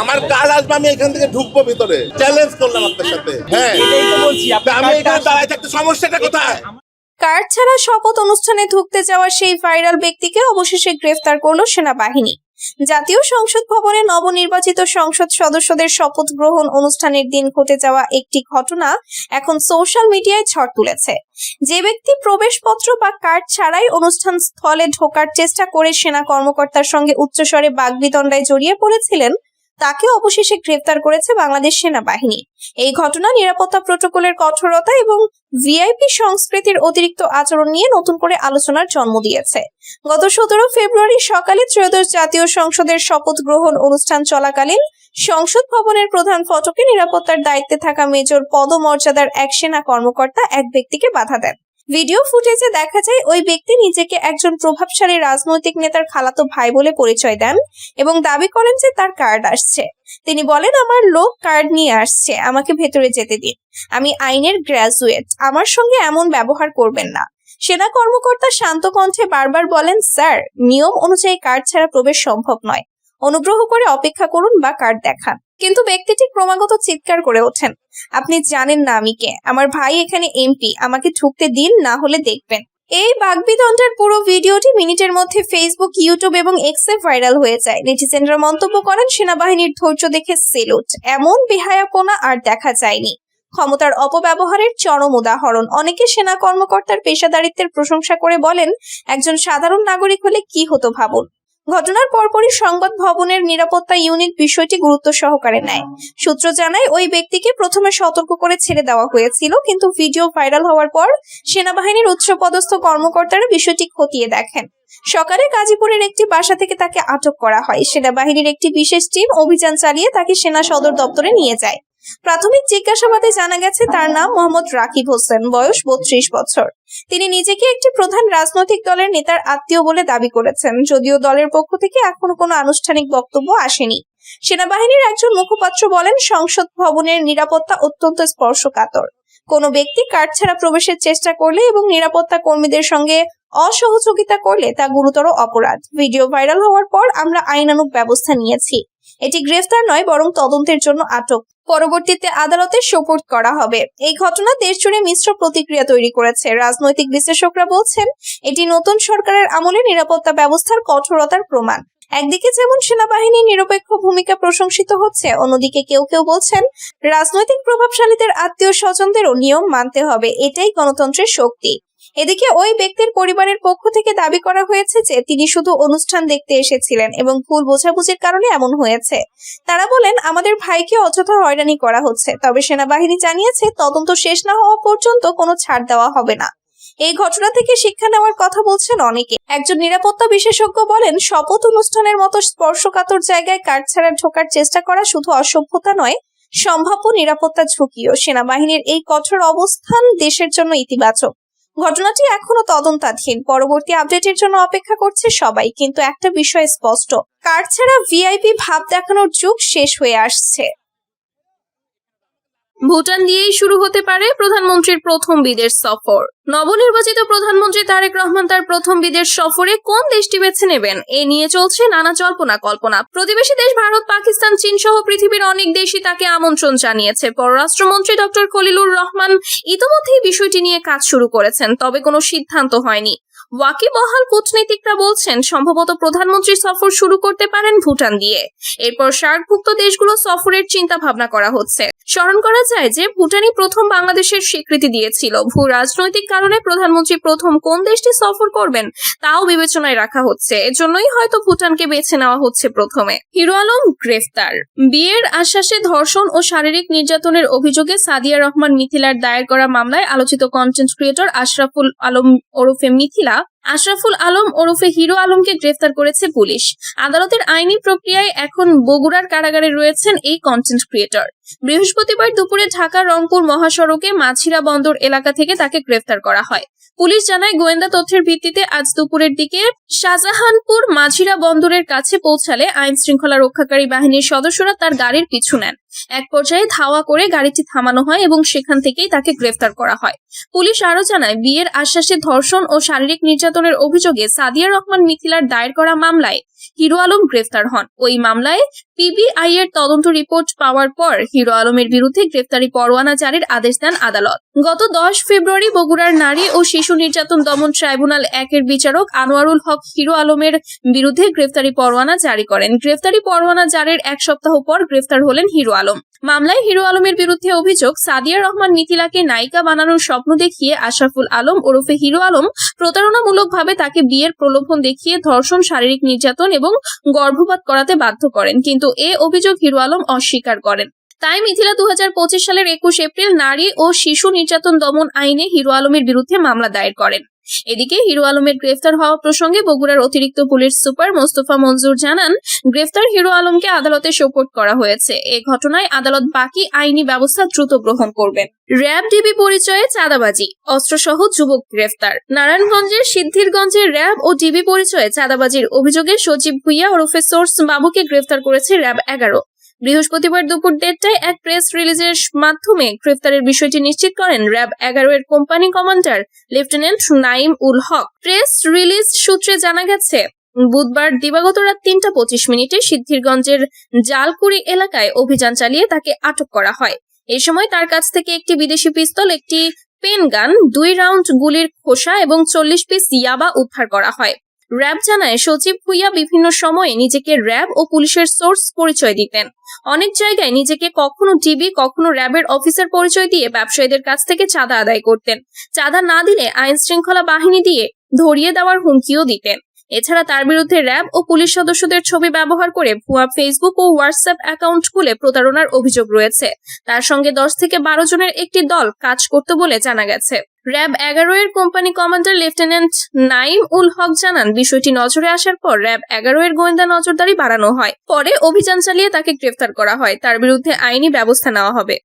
আমার কাজ আসবে, আমি এখান থেকে ঢুকবো ভিতরে, চ্যালেঞ্জ করলাম আপনার সাথে। হ্যাঁ এটাই তো বলছি, আমি এখানে দাঁড়ায় থাকতে সমস্যাটা কোথায়? কার্ড ছাড়া শপথ অনুষ্ঠানে ঢুকতে যাওয়া সেই ভাইরাল ব্যক্তিকে অবশেষে গ্রেফতার করল সেনাবাহিনী। জাতীয় সংসদ ভবনে নবনির্বাচিত সংসদ সদস্যদের শপথ গ্রহণ অনুষ্ঠানের দিন ঘটে যাওয়া একটি ঘটনা এখন সোশ্যাল মিডিয়ায় ঝড় তুলেছে। যে ব্যক্তি প্রবেশপত্র বা কার্ড ছাড়াই অনুষ্ঠান স্থলে ঢোকার চেষ্টা করে সেনা কর্মকর্তার সঙ্গে উচ্চস্বরে বাগবিতণ্ডায় জড়িয়ে পড়েছিলেন, তাকে অবশেষে গ্রেফতার করেছে বাংলাদেশ সেনাবাহিনী। এই ঘটনা নিরাপত্তা প্রটোকলের কঠোরতা এবং ভিআইপি সংস্কৃতির অতিরিক্ত আচরণ নিয়ে নতুন করে আলোচনার জন্ম দিয়েছে। গত 17 ফেব্রুয়ারি সকালে ত্রয়োদশ জাতীয় সংসদের শপথ গ্রহণ অনুষ্ঠান চলাকালীন সংসদ ভবনের প্রধান ফটকে নিরাপত্তার দায়িত্বে থাকা মেজর পদমর্যাদার এক সেনা কর্মকর্তা এক ব্যক্তিকে বাধা দেন। ভিডিও ফুটেজে দেখা যায় ওই ব্যক্তি নিজেকে একজন প্রভাবশালী রাজনৈতিক নেতার খালাতো ভাই বলে পরিচয় দেন এবং দাবি করেন যে তার কার্ড আসছে। তিনি বলেন, আমার লোক কার্ড নিয়ে আসছে, আমাকে ভেতরে যেতে দিন, আমি আইনের গ্র্যাজুয়েট, আমার সঙ্গে এমন ব্যবহার করবেন না। সেনা কর্মকর্তা শান্ত কণ্ঠে বারবার বলেন, স্যার, নিয়ম অনুযায়ী কার্ড ছাড়া প্রবেশ সম্ভব নয়, অনুগ্রহ করে অপেক্ষা করুন বা কার্ড দেখান। কিন্তু ব্যক্তিটি ক্রমাগত চিৎকার করে ওঠেন, আপনি জানেন না আমি কে, আমার ভাই এখানে এমপি, আমাকে ঢুকতে দিন, না হলে দেখবেন। এই বাগবিতণ্ডার পুরো ভিডিওটি মিনিটের মধ্যে ফেসবুক, ইউটিউব এবং এক্সে ভাইরাল হয়ে যায়। নেটিজেনরা মন্তব্য করেন, সেনাবাহিনীর ধৈর্য দেখে সেলুট, এমন বেহায়াপনা আর দেখা যায়নি। ক্ষমতার অপব্যবহারের চরম উদাহরণ। অনেকে সেনা কর্মকর্তার পেশাদারিত্বের প্রশংসা করে বলেন, একজন সাধারণ নাগরিক হলে কি হতো ভাবুন। ঘটনার পরপরই সংবাদ ভবনের নিরাপত্তা ইউনিট বিষয়টি গুরুত্ব সহকারে নেয়। সূত্র জানায়, ওই ব্যক্তিকে প্রথমে সতর্ক করে ছেড়ে দেওয়া হয়েছিল, কিন্তু ভিডিও ভাইরাল হওয়ার পর সেনাবাহিনীর উচ্চপদস্থ কর্মকর্তারা বিষয়টি খতিয়ে দেখেন। সকালে গাজীপুরের একটি বাসা থেকে তাকে আটক করা হয়। সেনাবাহিনীর একটি বিশেষ টিম অভিযান চালিয়ে তাকে সেনা সদর দপ্তরে নিয়ে যায়। প্রাথমিক জিজ্ঞাসাবাদে জানা গেছে তার নাম মোহাম্মদ রাকিব হোসেন, বয়স 32 বছর। তিনি নিজেকে একটি প্রধান রাজনৈতিক দলের নেতার আত্মীয় বলে দাবি করেছেন, যদিও দলের পক্ষ থেকে এখনো কোনো আনুষ্ঠানিক বক্তব্য আসেনি। সেনাবাহিনীর একজন মুখপাত্র বলেন, সংসদ ভবনের নিরাপত্তা অত্যন্ত স্পর্শকাতর। কোনো ব্যক্তি কার্ড ছাড়া প্রবেশের চেষ্টা করলে এবং নিরাপত্তা কর্মীদের সঙ্গে অসহযোগিতা করলে তা গুরুতর অপরাধ। ভিডিও ভাইরাল হওয়ার পর আমরা আইনানুগ ব্যবস্থা নিয়েছি। এটি গ্রেফতার নয়, বরং তদন্তের জন্য আটক, পরবর্তীতে আদালতে সোপর্দ করা হবে। এই ঘটনা দেশ জুড়ে মিশ্র প্রতিক্রিয়া তৈরি করেছে। রাজনৈতিক বিশ্লেষকরা বলছেন, এটি নতুন সরকারের আমলে নিরাপত্তা ব্যবস্থার কঠোরতার প্রমাণ। একদিকে যেমন সেনাবাহিনীর নিরপেক্ষ ভূমিকা প্রশংসিত হচ্ছে, অন্যদিকে কেউ কেউ বলছেন রাজনৈতিক প্রভাবশালীদের আত্মীয় স্বজনদেরও নিয়ম মানতে হবে, এটাই গণতন্ত্রের শক্তি। এদিকে ওই ব্যক্তির পরিবারের পক্ষ থেকে দাবি করা হয়েছে যে তিনি শুধু অনুষ্ঠান দেখতে এসেছিলেন এবং ভুল বোঝাবুঝির কারণে এমন হয়েছে। তারা বলেন, আমাদের ভাইকে অযথা হয়রানি করা হচ্ছে, তবে সেনাবাহিনী জানিয়েছে তদন্ত শেষ না হওয়া পর্যন্ত কোনো ছাড় দেওয়া হবে না। এই ঘটনা থেকে শিক্ষা নেওয়ার কথা বলছেন অনেকে। একজন নিরাপত্তা বিশেষজ্ঞ বলেন, শপথ অনুষ্ঠানের মতো স্পর্শকাতর জায়গায় কার্ড ছাড়া ঢোকার চেষ্টা করা শুধু অসভ্যতা নয়, সম্ভাব্য নিরাপত্তা ঝুঁকিও। সেনাবাহিনীর এই কঠোর অবস্থান দেশের জন্য ইতিবাচক। ঘটনাটি এখনো তদন্তাধীন, পরবর্তী আপডেটের জন্য অপেক্ষা করছে সবাই। কিন্তু একটা বিষয় স্পষ্ট, কার্ড ছাড়া ভিআইপি ভাব দেখানোর যুগ শেষ হয়ে আসছে। ভুটান দিয়েই শুরু হতে পারে প্রধানমন্ত্রীর প্রথম বিদেশ সফর। নবনির্বাচিত প্রধানমন্ত্রী তারেক রহমান তার প্রথম বিদেশ সফরে কোন দেশটি বেছে নেবেন, এ নিয়ে চলছে নানা জল্পনা কল্পনা। প্রতিবেশী দেশ ভারত, পাকিস্তান, চীন সহ পৃথিবীর অনেক দেশই তাকে আমন্ত্রণ জানিয়েছে। পররাষ্ট্রমন্ত্রী ডক্টর খলিলুর রহমান ইতিমধ্যেই বিষয়টি নিয়ে কাজ শুরু করেছেন, তবে কোনো সিদ্ধান্ত হয়নি। ওয়াকিবহাল কূটনীতিকরা বলছেন, সম্ভবত প্রধানমন্ত্রী সফর শুরু করতে পারেন ভুটান দিয়ে। এরপর সার্কভুক্ত দেশগুলো সফরের চিন্তা ভাবনা করা হচ্ছে। স্মরণ করা যায় যে ভুটানই প্রথম বাংলাদেশের স্বীকৃতি দিয়েছিল। ভূ রাজনৈতিক কারণে প্রধানমন্ত্রী প্রথম কোন দেশটি সফর করবেন তাও বিবেচনায় রাখা হচ্ছে। এজন্যই হয়তো ভুটানকে বেছে নেওয়া হচ্ছে প্রথমে। হিরো আলম গ্রেফতার। বিয়ের আশ্বাসে ধর্ষণ ও শারীরিক নির্যাতনের অভিযোগে সাদিয়া রহমান মিথিলার দায়ের করা মামলায় আলোচিত কন্টেন্ট ক্রিয়েটর আশরাফুল আলম ওরফে মিথিলা, আশরাফুল আলম ওরফে হিরো আলমকে গ্রেফতার করেছে পুলিশ। আদালতের আইনি প্রক্রিয়ায় এখন বগুড়ার কারাগারে রয়েছেন এই কন্টেন্ট ক্রিয়েটর। বৃহস্পতিবার দুপুরে ঢাকা রংপুর মহাসড়কে মাঝিরা বন্দর এলাকা থেকে তাকে গ্রেফতার করা হয়। পুলিশ জানায়, গোয়েন্দা তথ্যের ভিত্তিতে আজ দুপুরের দিকে শাহজাহানপুর মাঝিরা বন্দরের কাছে পৌঁছালে আইন শৃঙ্খলা রক্ষাকারী বাহিনীর সদস্যরা তার গাড়ির পিছু নেন। এক পর্যায়ে ধাওয়া করে গাড়িটি থামানো হয় এবং সেখান থেকেই তাকে গ্রেফতার করা হয়। পুলিশ আরো জানায়, বিয়ের আশ্বাসে ধর্ষণ ও শারীরিক নির্যাতনের অভিযোগে সাদিয়া রহমান মিথিলার দায়ের করা মামলায় হিরো আলম গ্রেফতার হন। ওই মামলায় পিবিআই এর তদন্ত রিপোর্ট পাওয়ার পর হিরো আলমের বিরুদ্ধে গ্রেফতারি পরোয়ানা জারির আদেশ দেন আদালত। গত 10 ফেব্রুয়ারি বগুড়ার নারী ও শিশু নির্যাতন দমন ট্রাইব্যুনাল 1-এর বিচারক আনোয়ারুল হক হিরো আলমের বিরুদ্ধে গ্রেফতারি পরোয়ানা জারি করেন। গ্রেফতারি পরোয়ানা জারির 1 সপ্তাহ পর গ্রেফতার হলেন হিরো আলম। মামলায় হিরো আলমের বিরুদ্ধে অভিযোগ, সাদিয়া রহমান মিথিলাকে নায়িকা বানানোর স্বপ্ন দেখিয়ে আশরাফুল আলম ওরফে হিরো আলম প্রতারণামূলকভাবে তাকে বিয়ের প্রলোভন দেখিয়ে ধর্ষণ, শারীরিক নির্যাতন এবং গর্ভপাত করাতে বাধ্য করেন, কিন্তু এ অভিযোগ হিরো আলম অস্বীকার করেন। তাই মিথিলা 2025 সালের 21 এপ্রিল নারী ও শিশু নির্যাতন দমন আইনে হিরো আলমের বিরুদ্ধে মামলা দায়ের করেন। এদিকে হিরো আলমের গ্রেফতার হওয়া প্রসঙ্গে বগুড়ার অতিরিক্ত পুলিশ সুপার মোস্তফা মঞ্জুর জানান, গ্রেফতার হিরো আলমকে আদালতে সোপর্দ করা হয়েছে। এ ঘটনায় আদালত বাকি আইনি ব্যবস্থা দ্রুত গ্রহণ করবেন। র্যাব ডিবি পরিচয়ে চাঁদাবাজি, অস্ত্রসহ যুবক গ্রেফতার। নারায়ণগঞ্জের সিদ্ধিরগঞ্জে র্যাব ও ডিবি পরিচয়ে চাঁদাবাজির অভিযোগে সজীব ভুইয়া ওরফে সোর্স বাবুকে গ্রেফতার করেছে র্যাব 11। বৃহস্পতিবার দুপুর 1:30টায় এক প্রেস রিলিজের মাধ্যমে গ্রেফতারের বিষয়টি নিশ্চিত করেন র্যাব 11 এর company commander lieutenant Naim ul Haq. Press release সূত্রে জানা গেছে, বুধবার দিবাগত রাত 3:25 সিদ্ধিরগঞ্জের জালকুড়ি এলাকায় অভিযান চালিয়ে তাকে আটক করা হয়। এই সময় তার কাছ থেকে একটি বিদেশি পিস্তল, একটি পেন গান, 2 রাউন্ড গুলির খোসা এবং 40 পিস ইয়াবা উদ্ধার করা হয়। র্যাব জানায়, সচিব ভুইয়া বিভিন্ন সময়ে নিজেকে র্যাব ও পুলিশের সোর্স পরিচয় দিতেন। অনেক জায়গায় নিজেকে কখনো ডিবি, কখনো র্যাবের অফিসার পরিচয় দিয়ে ব্যবসায়ীদের কাছ থেকে চাঁদা আদায় করতেন। চাঁদা না দিলে আইন শৃঙ্খলা বাহিনী দিয়ে ধরিয়ে দেওয়ার হুমকিও দিতেন। এছাড়া তার বিরুদ্ধে র্যাব ও পুলিশ সদস্যদের ছবি ব্যবহার করে ভুয়া ফেসবুক ও হোয়াটসঅ্যাপ অ্যাকাউন্ট খুলে প্রতারণার অভিযোগ রয়েছে। তার সঙ্গে 10 থেকে 12 জনের একটি দল কাজ করত বলে জানা গেছে। র্যাব 11 এর company commander lieutenant Naim ul Haq জানান, বিষয়টি নজরে আসার পর র্যাব 11 এর গোয়েন্দা নজরদারি বাড়ানো হয়। পরে অভিযান চালিয়ে তাকে গ্রেফতার করা হয়। তার বিরুদ্ধে আইনি ব্যবস্থা নেওয়া হবে।